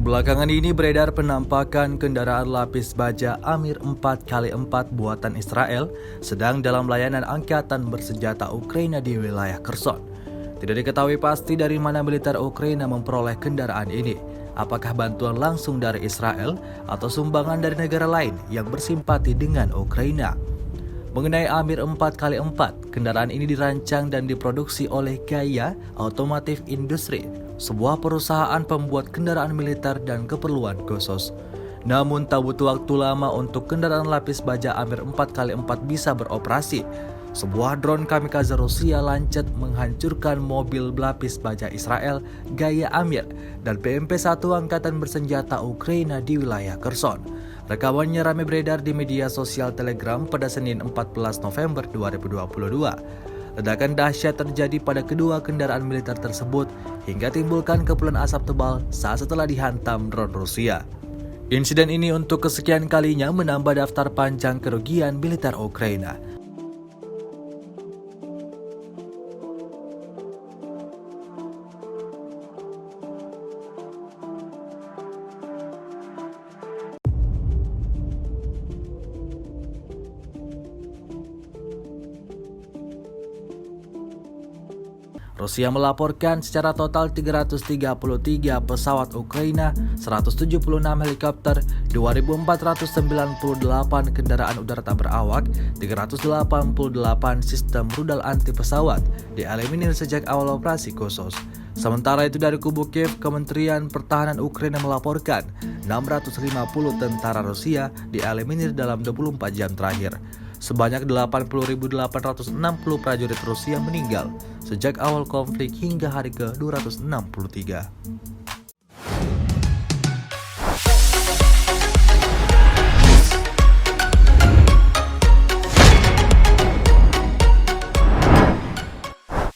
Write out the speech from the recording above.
Belakangan ini beredar penampakan kendaraan lapis baja Amir 4x4 buatan Israel sedang dalam layanan angkatan bersenjata Ukraina di wilayah Kherson. Tidak diketahui pasti dari mana militer Ukraina memperoleh kendaraan ini. Apakah bantuan langsung dari Israel atau sumbangan dari negara lain yang bersimpati dengan Ukraina? Mengenai Amir 4x4, kendaraan ini dirancang dan diproduksi oleh Gaia Automotive Industry, sebuah perusahaan pembuat kendaraan militer dan keperluan khusus. Namun tak butuh waktu lama untuk kendaraan lapis baja Amir 4x4 bisa beroperasi. Sebuah drone kamikaze Rusia lancet menghancurkan mobil lapis baja Israel Gaia Amir dan BMP-1 Angkatan Bersenjata Ukraina di wilayah Kherson. Rekamannya ramai beredar di media sosial Telegram pada Senin 14 November 2022. Ledakan dahsyat terjadi pada kedua kendaraan militer tersebut hingga timbulkan kepulan asap tebal saat setelah dihantam drone Rusia. Insiden ini untuk kesekian kalinya menambah daftar panjang kerugian militer Ukraina. Rusia melaporkan secara total 333 pesawat Ukraina, 176 helikopter, 2.498 kendaraan udara tak berawak, 388 sistem rudal anti pesawat dieliminir sejak awal operasi khusus. Sementara itu dari kubu Kiev, Kementerian Pertahanan Ukraina melaporkan 650 tentara Rusia dieliminir dalam 24 jam terakhir. Sebanyak 80.860 prajurit Rusia meninggal sejak awal konflik hingga hari ke-263.